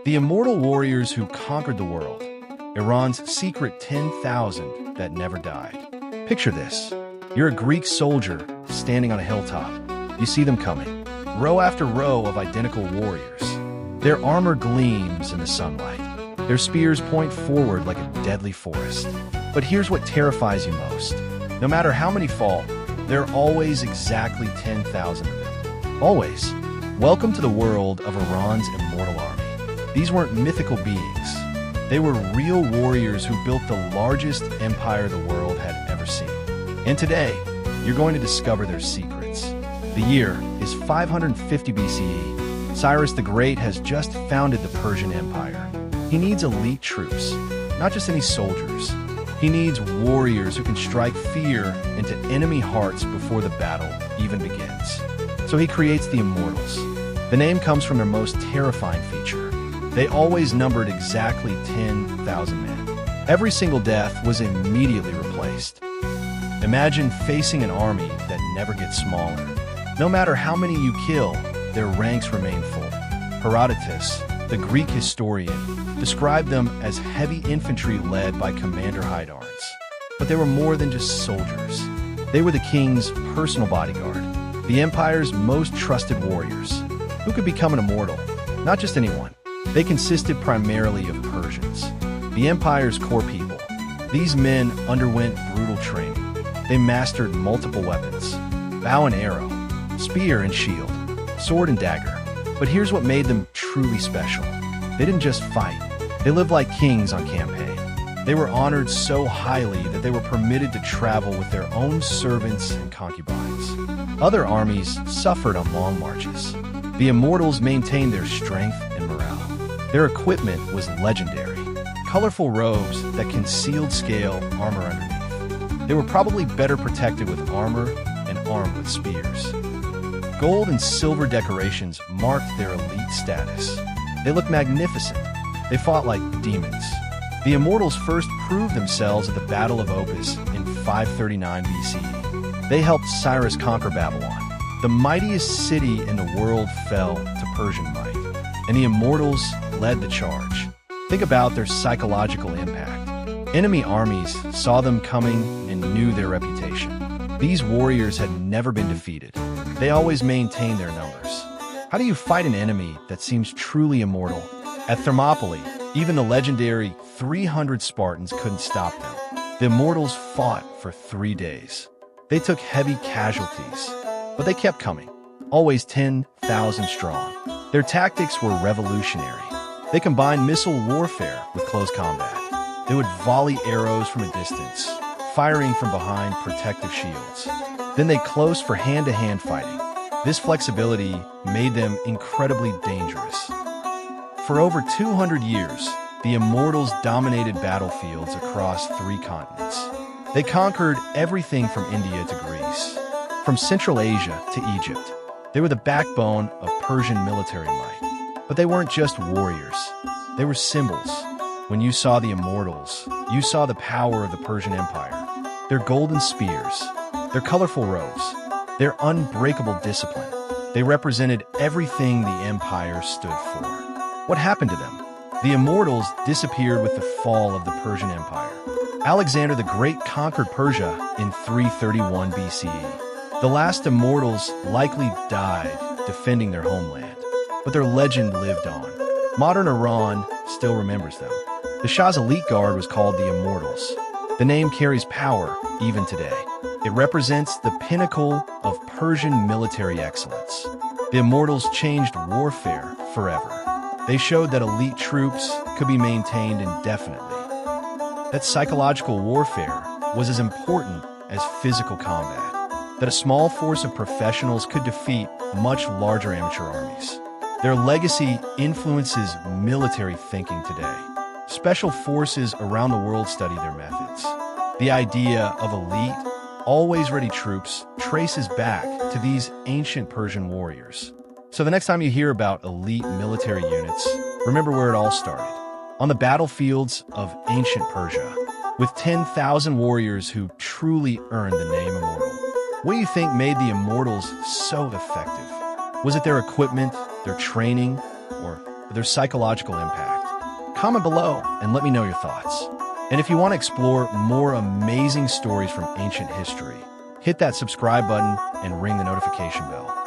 The immortal warriors who conquered the world. Iran's secret 10,000 that never died. Picture this. You're a Greek soldier standing on a hilltop. You see them coming. Row after row of identical warriors. Their armor gleams in the sunlight. Their spears point forward like a deadly forest. But here's what terrifies you most. No matter how many fall, there are always exactly 10,000 of them. Always. Welcome to the world of Iran's Immortal Army. These weren't mythical beings. They were real warriors who built the largest empire the world had ever seen. And today, you're going to discover their secrets. The year is 550 BCE. Cyrus the Great has just founded the Persian Empire. He needs elite troops, not just any soldiers. He needs warriors who can strike fear into enemy hearts before the battle even begins. So he creates the Immortals. The name comes from their most terrifying feature. They always numbered exactly 10,000 men. Every single death was immediately replaced. Imagine facing an army that never gets smaller. No matter how many you kill, their ranks remain full. Herodotus, the Greek historian, described them as heavy infantry led by Commander Hydarnes. But they were more than just soldiers. They were the king's personal bodyguard, the empire's most trusted warriors, who could become an immortal. Not just anyone. They consisted primarily of Persians, the empire's core people. These men underwent brutal training. They mastered multiple weapons: bow and arrow, spear and shield, sword and dagger. But here's what made them truly special. They didn't just fight. They lived like kings on campaign. They were honored so highly that they were permitted to travel with their own servants and concubines. Other armies suffered on long marches. The Immortals maintained their strength and morale. Their equipment was legendary. Colorful robes that concealed scale armor underneath. They were probably better protected with armor and armed with spears. Gold and silver decorations marked their elite status. They looked magnificent. They fought like demons. The Immortals first proved themselves at the Battle of Opis in 539 BCE. They helped Cyrus conquer Babylon. The mightiest city in the world fell to Persian might, and the Immortals led the charge. Think about their psychological impact. Enemy armies saw them coming and knew their reputation. These warriors had never been defeated. They always maintained their numbers. How do you fight an enemy that seems truly immortal? At Thermopylae, even the legendary 300 Spartans couldn't stop them. The Immortals fought for 3 days. They took heavy casualties, but they kept coming, always 10,000 strong. Their tactics were revolutionary. They combined missile warfare with close combat. They would volley arrows from a distance, firing from behind protective shields. Then they closed for hand-to-hand fighting. This flexibility made them incredibly dangerous. For over 200 years, the Immortals dominated battlefields across 3 continents. They conquered everything from India to Greece, from Central Asia to Egypt. They were the backbone of Persian military might. But they weren't just warriors. They were symbols. When you saw the Immortals, you saw the power of the Persian Empire. Their golden spears, their colorful robes, their unbreakable discipline. They represented everything the empire stood for. What happened to them? The Immortals disappeared with the fall of the Persian Empire. Alexander the Great conquered Persia in 331 BCE. The last Immortals likely died defending their homeland, but their legend lived on. Modern Iran still remembers them. The Shah's elite guard was called the Immortals. The name carries power even today. It represents the pinnacle of Persian military excellence. The Immortals changed warfare forever. They showed that elite troops could be maintained indefinitely. That psychological warfare was as important as physical combat. That a small force of professionals could defeat much larger amateur armies. Their legacy influences military thinking today. Special forces around the world study their methods. The idea of elite, always ready troops traces back to these ancient Persian warriors. So the next time you hear about elite military units, remember where it all started. On the battlefields of ancient Persia, with 10,000 warriors who truly earned the name Immortal. What do you think made the Immortals so effective? Was it their equipment, their training, or their psychological impact? Comment below and let me know your thoughts. And if you want to explore more amazing stories from ancient history, hit that subscribe button and ring the notification bell.